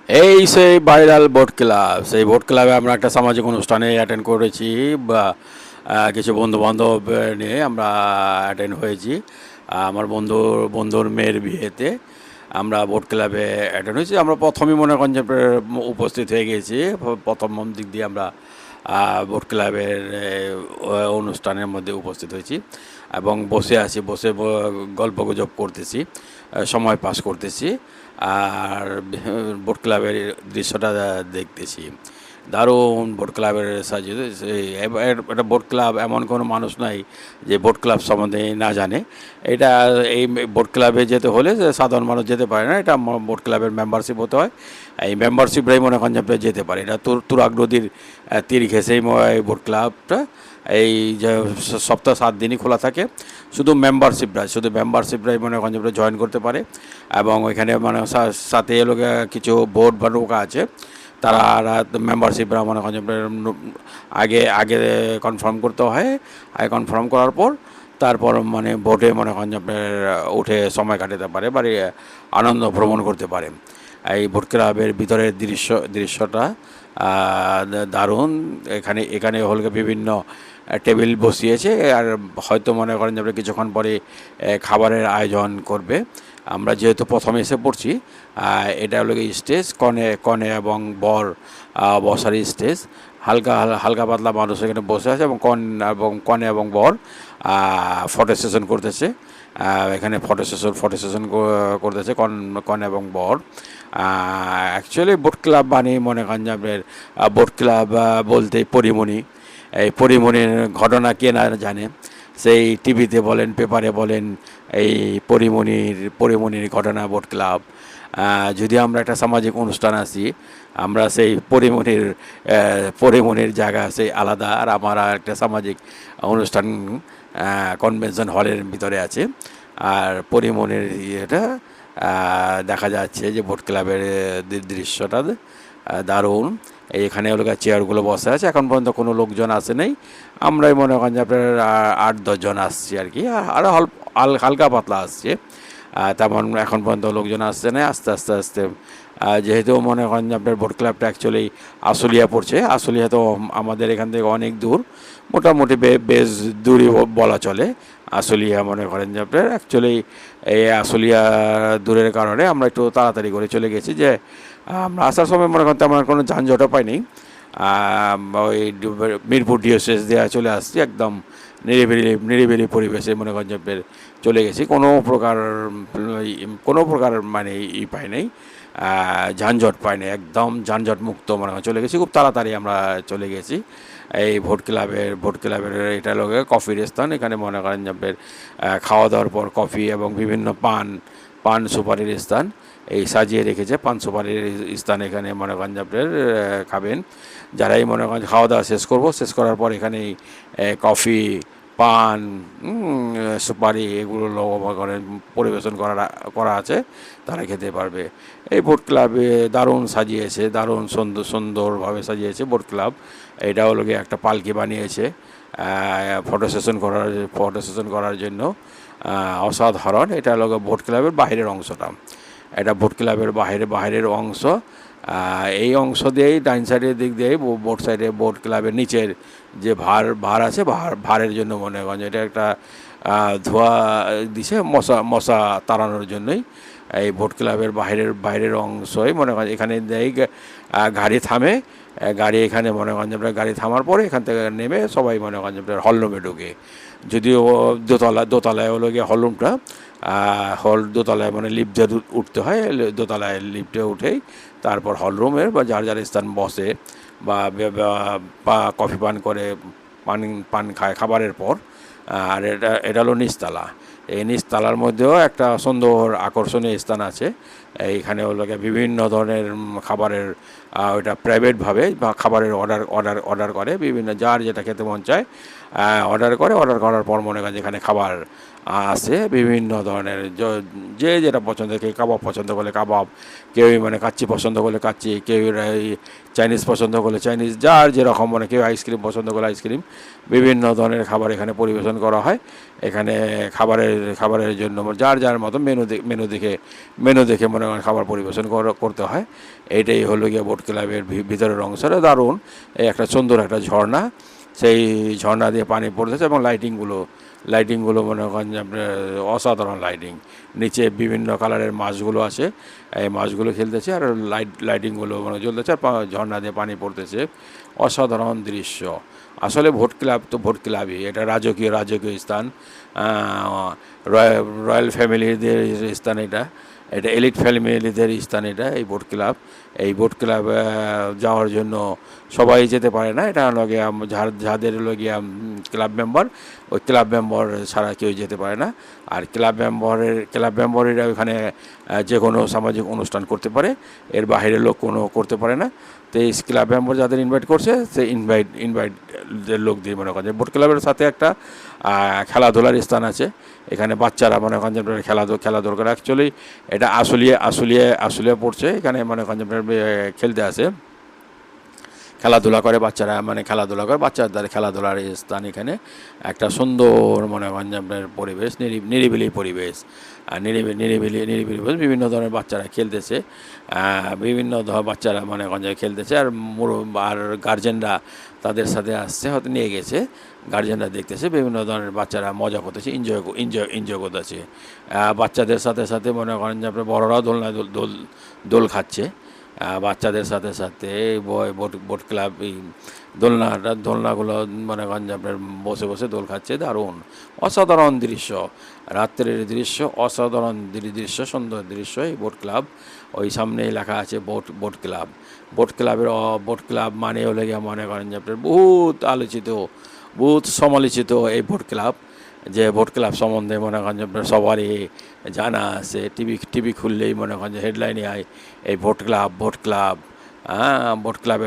এই সেই viral boat club, সেই বোট ক্লাবে আমরা একটা সামাজিক অনুষ্ঠানে অ্যাটেন্ড করেছি, বা কিছু বন্ধুবান্ধব নিয়ে আমরা অ্যাটেন্ড হয়েছি। আমার বন্ধুর মেয়ের বিয়েতে আমরা বোট ক্লাবে অ্যাটেন্ড হয়েছি। আমরা প্রথমেই মনে করেন যে উপস্থিত হয়ে গেছি, প্রথম দিক দিয়ে আমরা বোট ক্লাবের অনুষ্ঠানের মধ্যে উপস্থিত হয়েছি এবং বসে আছি, বসে গল্প গুজব করতেছি, সময় পাস করতেছি আর বোট ক্লাবের দৃশ্যটা দেখতেছি। দারুণ বোট ক্লাবের সাজিয়ে এটা বোট ক্লাব, এমন কোনো মানুষ নাই যে বোট ক্লাব সম্বন্ধে না জানে। এটা এই বোট ক্লাবে যেতে হলে যে সাধারণ মানুষ যেতে পারে না, এটা বোট ক্লাবের মেম্বারশিপ হতে হয়। এই মেম্বারশিপরাই মনে করেন যে যেতে পারে। এটা তুরাগ নদীর তীর ঘেঁষেই এই বোট ক্লাবটা এই যে সপ্তাহ 7 দিনই খোলা থাকে। শুধু মেম্বারশিপরাই মনে করেন যে জয়েন করতে পারে। এবং ওইখানে মানে সাথে এলো কিছু বোট বা নৌকা আছে, তারা মেম্বারশিপরা মনে করেন আগে আগে কনফার্ম করতে হয়। আগে কনফার্ম করার পর তারপর মানে বোটে মনে করেন যে আপনার উঠে সময় কাটাতে পারে, বা আনন্দ ভ্রমণ করতে পারে। এই বোট ক্লাবের ভিতরের দৃশ্যটা দারুণ। এখানে এখানে হলকে বিভিন্ন টেবিল বসিয়েছে, আর হয়তো মনে করেন যে কিছুক্ষণ পরে খাবারের আয়োজন করবে। আমরা যেহেতু প্রথমে এসে পড়ছি, এটা হলো স্টেজ, কনে এবং বর বসার স্টেজ। হালকা হালকা পাতলা মানুষ এখানে বসে আছে এবং কনে এবং বর ফটো সেশন করতেছে। এখানে ফটো সেশন করতেছে কন এবং বর। অ্যাকচুয়ালি বোট ক্লাব মানে মনে করেন যে আপনার বোট ক্লাব বলতে পরিমণি, এই পরিমণির ঘটনা কে না জানে। সেই টিভিতে বলেন, পেপারে বলেন, এই পরিমণির ঘটনা বোট ক্লাব। যদি আমরা একটা সামাজিক অনুষ্ঠান আছি, আমরা সেই পরিমণির জায়গা সেই আলাদা, আর আমার একটা সামাজিক অনুষ্ঠান কনভেনশন হলের ভিতরে আছে। আর পরিমণির ইয়েটা দেখা যাচ্ছে যে বোট ক্লাবের দৃশ্যটা দারুণ। এইখানে হলো চেয়ারগুলো বসে আছে, এখন পর্যন্ত কোনো লোকজন আসে নাই। আমরাই মনে করেন যে আপনার 8-10 জন আসছি আর কি, আরও হালকা পাতলা আসছে। তেমন এখন পর্যন্ত লোকজন আসছে না। আস্তে আস্তে আস্তে যেহেতু মনে করেন যে আপনার বোট ক্লাবটা অ্যাকচুয়ালি আশুলিয়া পড়ছে। আশুলিয়া তো আমাদের এখান থেকে অনেক দূর, মোটামুটি বেশ দূরই বলা চলে। আশুলিয়া মনে করেন যে আপনার অ্যাকচুয়ালি এই আশুলিয়া দূরের কারণে আমরা একটু তাড়াতাড়ি করে চলে গেছি, যে আমরা আসার সময় মনে করেন তেমন কোনো যানজটও পাইনি। ওই মিরপুর ডিওসিএস দেওয়া চলে আসছি, একদম নিরিবিলি পরিবেশে মনে করেন যে চলে গেছি। কোনো প্রকার মানে পাই নাই, যানজট পাই নাই, একদম যানজট মুক্ত মনে হয় চলে গেছি। খুব তাড়াতাড়ি আমরা চলে গেছি। এই বোট ক্লাবের এটা লোকে কফির স্থান। এখানে মনে করেন যে খাওয়া দাওয়ার পর কফি এবং বিভিন্ন পান সুপারির স্থান এই সাজিয়ে রেখেছে। পান সুপারির স্থান এখানে মনে করেন যে আপনার খাবেন। যারাই মনে করেন খাওয়া দাওয়া শেষ করার পর এখানেই কফি, পান, সুপারি এগুলো পরিবেশন করা আছে, তারা খেতে পারবে। এই বোট ক্লাবে দারুণ সাজিয়েছে, দারুণ সুন্দরভাবে সাজিয়েছে বোট ক্লাব। এটা হলো গিয়ে একটা পালকি বানিয়েছে ফটো সেশন করার জন্য। অসাধারণ। এটা হলো বোট ক্লাবের বাইরের অংশটা। এটা বোট ক্লাবের বাইরের অংশ। এই অংশ দিয়েই ডাইন সাইডের দিক দিয়েই বোট সাইডে বোট ক্লাবের নিচের যে ভার আছে, ভারের জন্য মনে করেন এটা একটা ধোয়া দিছে মশা তাড়ানোর জন্যই। এই বোট ক্লাবের বাইরের অংশই মনে করেন এখানে দেয় গাড়ি থামে। গাড়ি এখানে মনে করেন যে গাড়ি থামার পরে এখান থেকে নেমে সবাই মনে করেন যে হলরুমে ঢুকে। যদিও দোতলায় হলো গিয়ে হলরুমটা, দোতলায় মানে লিফটে উঠতে হয়, দোতলায় লিফটে উঠেই তারপর হলরুমের বা যার স্থান বসে বা কফি পান করে, পান খায় খাবারের পর। আর এটা হলো নিচতলা। এই নিচতলার মধ্যেও একটা সুন্দর আকর্ষণীয় স্থান আছে। এইখানে হলো বিভিন্ন ধরনের খাবারের ওইটা প্রাইভেটভাবে বা খাবারের অর্ডার করে বিভিন্ন, যার যেটা খেতে মন চায় অর্ডার করে, অর্ডার করার পর মনে করেন যেখানে খাবার আসে বিভিন্ন ধরনের যে যেটা পছন্দ, কেউ কাবাব পছন্দ করলে কাবাব, কেউ মানে কাচ্চি পছন্দ করলে কাচ্চি, কেউ এই চাইনিজ পছন্দ করলে চাইনিজ, যার যেরকম মানে কেউ আইসক্রিম পছন্দ করলে আইসক্রিম, বিভিন্ন ধরনের খাবার এখানে পরিবেশন করা হয়। এখানে খাবারের জন্য যার যার মতো মেনু দেখে মনে করেন খাবার পরিবেশন করতে হয়। এইটাই হলো গিয়ে বোট ক্লাবের ভিতরের অংশটা দারুণ। এই একটা সুন্দর একটা ঝর্ণা, সেই ঝর্ণা দিয়ে পানি পড়তেছে এবং লাইটিংগুলো মনে করেন যে আপনার অসাধারণ লাইটিং। নিচে বিভিন্ন কালারের মাছগুলো আছে, এই মাছগুলো খেলতেছে আর লাইটিংগুলো মানে জ্বলতেছে আর ঝর্ণা দিয়ে পানি পড়তেছে। অসাধারণ দৃশ্য। আসলে ভোট ক্লাব তো ভোট ক্লাবই, এটা রাজকীয় স্থান, রয়্যাল ফ্যামিলিদের স্থান, এটা এলিট ফ্যামিলিদের স্থান, এটা এই বোট ক্লাব। এই বোট ক্লাব যাওয়ার জন্য সবাই যেতে পারে না, এটা হলো গিয়া যাদের হলো গিয়া ক্লাব মেম্বার, ওই ক্লাব মেম্বার ছাড়া কেউ যেতে পারে না। আর ক্লাব মেম্বারেরা ওখানে যে কোনো সামাজিক অনুষ্ঠান করতে পারে, এর বাইরের লোক কোনো করতে পারে না। তো এই ক্লাব মেম্বার যাদের ইনভাইট করছে, সেই ইনভাইটের লোক দিয়ে মনে করেন যে বোট ক্লাবের সাথে একটা খেলাধুলার স্থান আছে। এখানে বাচ্চারা মনে করেন যে খেলাধুলা করে। অ্যাকচুয়ালি এটা আসলিয়া পড়ছে, এখানে মনে করেন যে খেলতে আসে, খেলাধুলা করে বাচ্চারা, মানে খেলাধুলা করে বাচ্চাদের খেলাধুলার স্থান। এখানে একটা সুন্দর মনে করেন যে আপনার পরিবেশ, নিরিবিলি পরিবেশ, আর নিরিবিলি বিভিন্ন ধরনের বাচ্চারা খেলতেছে, বিভিন্ন বাচ্চারা মনে করেন যে খেলতেছে। আর গার্জেনরা তাদের সাথে আসছে, হয়তো নিয়ে গেছে, গার্জেনরা দেখতেছে, বিভিন্ন ধরনের বাচ্চারা মজা করতেছে, এনজয় করতেছে। বাচ্চাদের সাথে সাথে মনে করেন যে আপনার বড়রাও দোল খাচ্ছে। বাচ্চাদের সাথে সাথে বোট ক্লাব এই দোলনাগুলো মনে করেন যে আপনার বসে বসে দোল খাচ্ছে। দারুণ অসাধারণ দৃশ্য, রাত্রের দৃশ্য, অসাধারণ দৃশ্য, সুন্দর দৃশ্য। এই বোট ক্লাব, ওই সামনেই লেখা আছে বোট ক্লাব মানে হলে গিয়ে মনে করেন যে আপনার বহুত আলোচিত, বহুত সমালোচিত এই বোট ক্লাব। যে ভোট ক্লাব সম্বন্ধে মনে করেন যে আপনার সবারই জানা আছে, টিভি খুললেই মনে করেন যে হেডলাইনে আয় এই ভোট ক্লাব। ভোট ক্লাবের